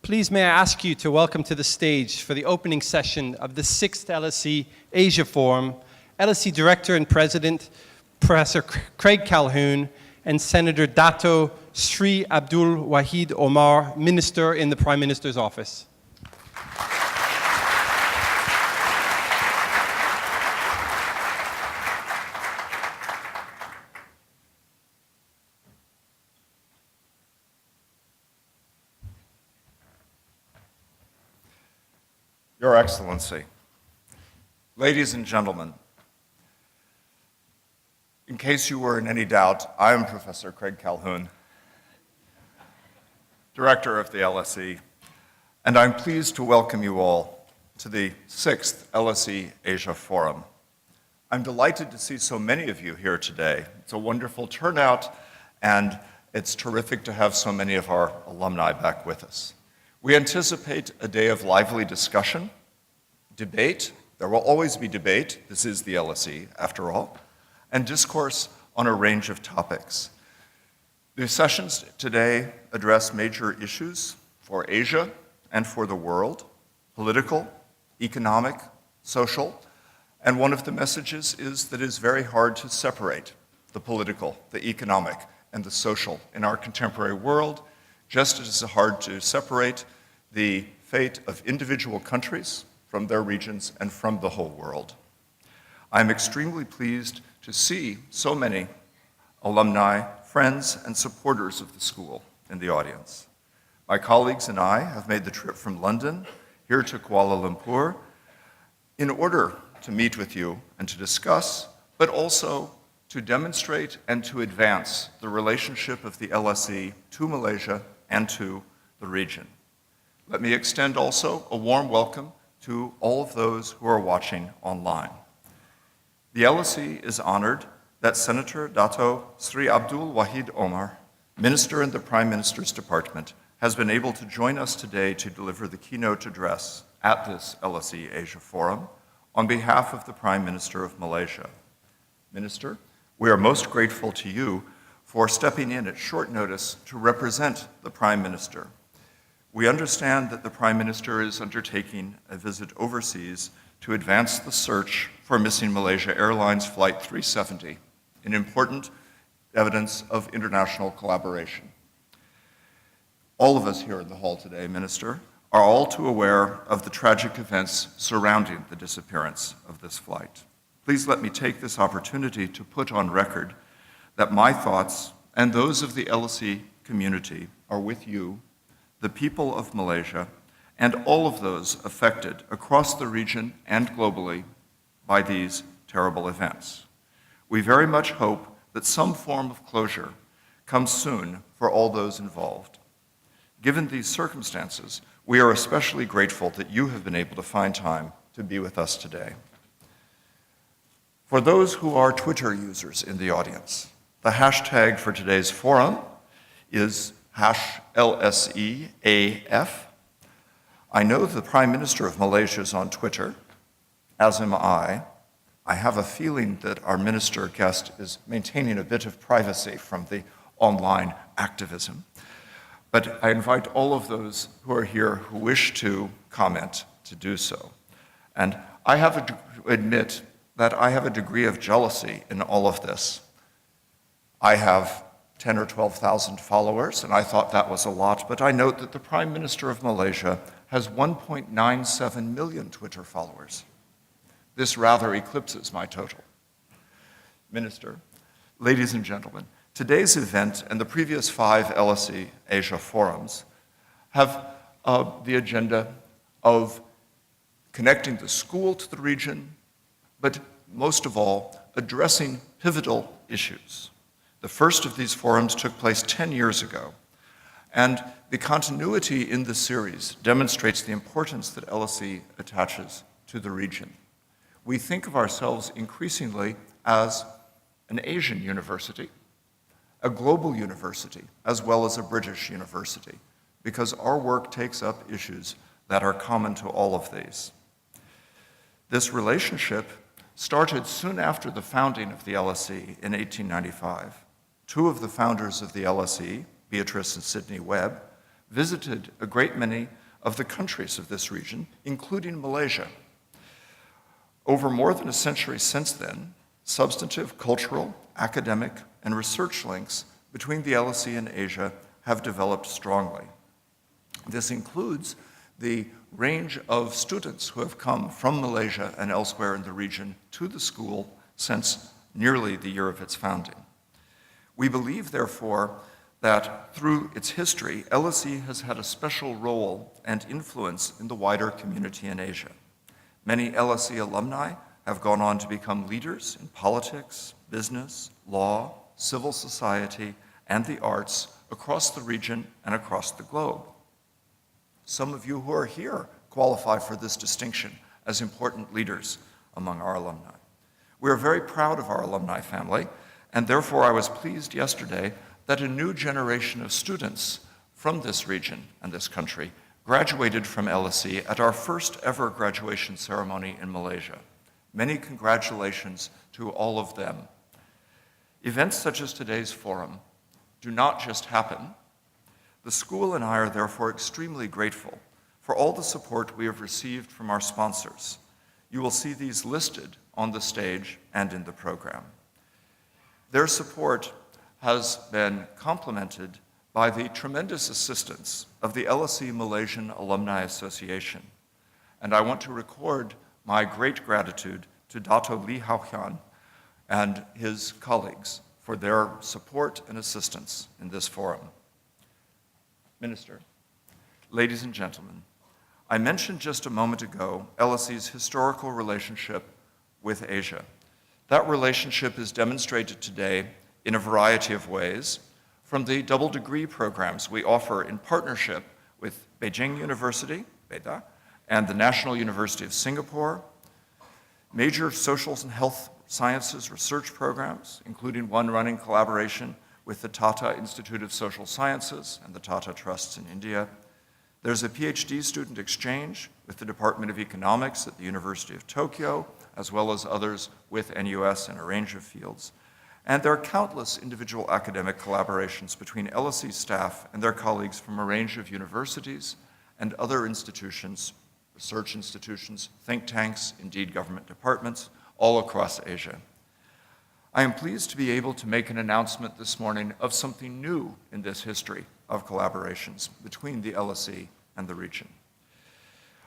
please may I ask you to welcome to the stage for the opening session of the 6th LSE Asia Forum, LSE Director and President, Professor Craig Calhoun, and Senator Dato Sri Abdul Wahid Omar, Minister in the Prime Minister's Office. Your Excellency, ladies and gentlemen, in case you were in any doubt, I am Professor Craig Calhoun, Director of the LSE, and I'm pleased to welcome you all to the 6th LSE Asia Forum. I'm delighted to see so many of you here today. It's a wonderful turnout, and it's terrific to have so many of our alumni back with us. We anticipate a day of lively discussion, debate. There will always be debate. This is the LSE, after all, and discourse on a range of topics. The sessions today address major issues for Asia and for the world: political, economic, social, and one of the messages is that it is very hard to separate the political, the economic, and the social in our contemporary world, just as it's hard to separate the fate of individual countries from their regions and from the whole world. I'm extremely pleased to see so many alumni, friends, and supporters of the school in the audience. My colleagues and I have made the trip from London here to Kuala Lumpur in order to meet with you and to discuss, but also to demonstrate and to advance the relationship of the LSE to Malaysia and to the region. Let me extend also a warm welcome to all of those who are watching online. The LSE is honored that Senator Dato Sri Abdul Wahid Omar, Minister in the Prime Minister's Department, has been able to join us today to deliver the keynote address at this LSE Asia Forum on behalf of the Prime Minister of Malaysia. Minister, we are most grateful to you for stepping in at short notice to represent the Prime Minister. We understand that the Prime Minister is undertaking a visit overseas to advance the search for missing Malaysia Airlines Flight 370, an important evidence of international collaboration. All of us here in the hall today, Minister, are all too aware of the tragic events surrounding the disappearance of this flight. Please let me take this opportunity to put on record that my thoughts and those of the LSE community are with you, the people of Malaysia, and all of those affected across the region and globally by these terrible events. We very much hope that some form of closure comes soon for all those involved. Given these circumstances, we are especially grateful that you have been able to find time to be with us today. For those who are Twitter users in the audience, the hashtag for today's forum is #LSEAF. I know the Prime Minister of Malaysia is on Twitter, as am I. I have a feeling that our minister guest is maintaining a bit of privacy from the online activism. But I invite all of those who are here who wish to comment to do so. And I have to admit that I have a degree of jealousy in all of this. I have 10 or 12,000 followers, and I thought that was a lot, but I note that the Prime Minister of Malaysia has 1.97 million Twitter followers. This rather eclipses my total. Minister, ladies and gentlemen, today's event and the previous 5 LSE Asia Forums have the agenda of connecting the school to the region, but most of all, addressing pivotal issues. The first of these forums took place 10 years ago, and the continuity in the series demonstrates the importance that LSE attaches to the region. We think of ourselves increasingly as an Asian university, a global university, as well as a British university, because our work takes up issues that are common to all of these. This relationship started soon after the founding of the LSE in 1895. 2 of the founders of the LSE, Beatrice and Sidney Webb, visited a great many of the countries of this region, including Malaysia. Over more than a century since then, substantive, cultural, academic, and research links between the LSE and Asia have developed strongly. This includes the range of students who have come from Malaysia and elsewhere in the region to the school since nearly the year of its founding. We believe, therefore, that through its history, LSE has had a special role and influence in the wider community in Asia. Many LSE alumni have gone on to become leaders in politics, business, law, civil society, and the arts across the region and across the globe. Some of you who are here qualify for this distinction as important leaders among our alumni. We are very proud of our alumni family, and therefore I was pleased yesterday that a new generation of students from this region and this country graduated from LSE at our first ever graduation ceremony in Malaysia. Many congratulations to all of them. Events such as today's forum do not just happen. The school and I are therefore extremely grateful for all the support we have received from our sponsors. You will see these listed on the stage and in the program. Their support has been complemented by the tremendous assistance of the LSE Malaysian Alumni Association. And I want to record my great gratitude to Dato' Lee Hao Hyun and his colleagues for their support and assistance in this forum. Minister, ladies and gentlemen, I mentioned just a moment ago LSE's historical relationship with Asia. That relationship is demonstrated today in a variety of ways, from the double degree programs we offer in partnership with Beijing University, BEDA, and the National University of Singapore, major social and health sciences research programs, including one run in collaboration with the Tata Institute of Social Sciences and the Tata Trusts in India. There's a PhD student exchange with the Department of Economics at the University of Tokyo, as well as others with NUS in a range of fields. And there are countless individual academic collaborations between LSE staff and their colleagues from a range of universities and other institutions, research institutions, think tanks, indeed government departments, all across Asia. I am pleased to be able to make an announcement this morning of something new in this history of collaborations between the LSE and the region.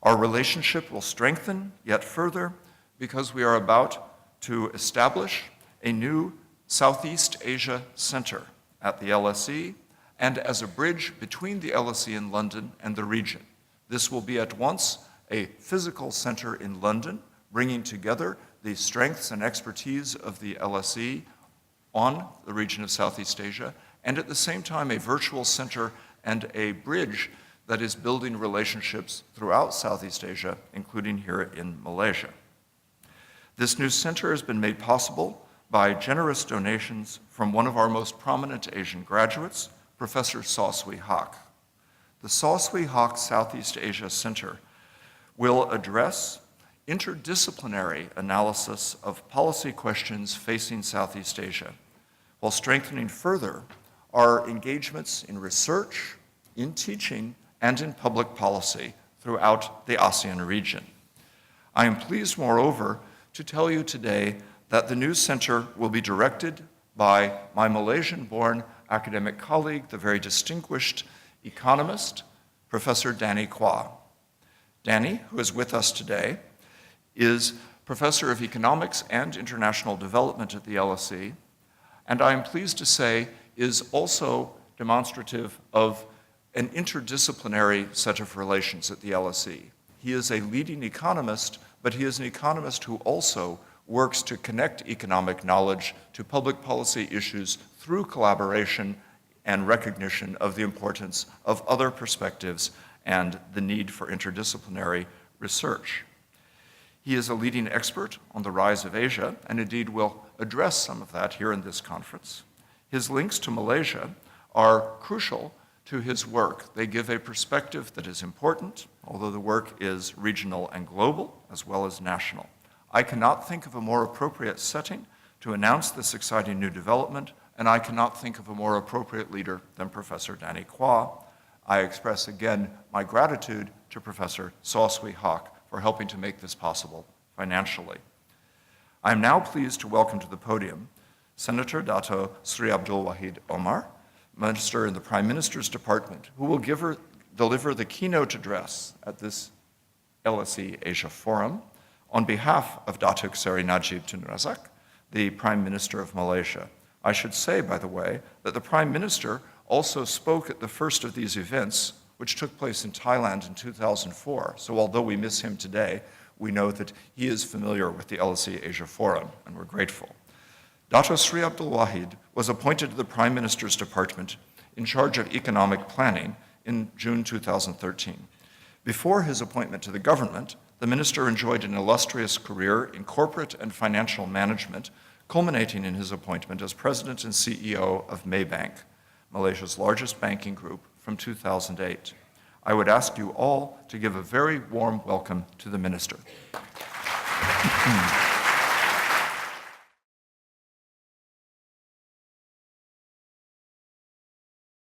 Our relationship will strengthen yet further because we are about to establish a new Southeast Asia Center at the LSE and as a bridge between the LSE in London and the region. This will be at once a physical center in London, bringing together the strengths and expertise of the LSE on the region of Southeast Asia, and at the same time a virtual center and a bridge that is building relationships throughout Southeast Asia, including here in Malaysia. This new center has been made possible by generous donations from one of our most prominent Asian graduates, Professor Saw Swee Hock. The Saw Swee Hock Southeast Asia Center will address interdisciplinary analysis of policy questions facing Southeast Asia, while strengthening further our engagements in research, in teaching, and in public policy throughout the ASEAN region. I am pleased, moreover, to tell you today that the new center will be directed by my Malaysian-born academic colleague, the very distinguished economist, Professor Danny Quah. Danny, who is with us today, is Professor of Economics and International Development at the LSE, and I am pleased to say is also demonstrative of an interdisciplinary set of relations at the LSE. He is a leading economist, but he is an economist who also works to connect economic knowledge to public policy issues through collaboration and recognition of the importance of other perspectives and the need for interdisciplinary research. He is a leading expert on the rise of Asia, and indeed will address some of that here in this conference. His links to Malaysia are crucial to his work. They give a perspective that is important, although the work is regional and global, as well as national. I cannot think of a more appropriate setting to announce this exciting new development, and I cannot think of a more appropriate leader than Professor Danny Quah. I express again my gratitude to Professor Saw Swee Hock for helping to make this possible financially. I am now pleased to welcome to the podium Senator Dato Sri Abdul Wahid Omar, Minister in the Prime Minister's Department, who will deliver the keynote address at this LSE Asia Forum on behalf of Datuk Seri Najib Tun Razak, the Prime Minister of Malaysia. I should say, by the way, that the Prime Minister also spoke at the first of these events, which took place in Thailand in 2004. So although we miss him today, we know that he is familiar with the LSE Asia Forum, and we're grateful. Dato Sri Abdul Wahid was appointed to the Prime Minister's Department in charge of economic planning in June 2013. Before his appointment to the government, the minister enjoyed an illustrious career in corporate and financial management, culminating in his appointment as president and CEO of Maybank, Malaysia's largest banking group, from 2008. I would ask you all to give a very warm welcome to the minister.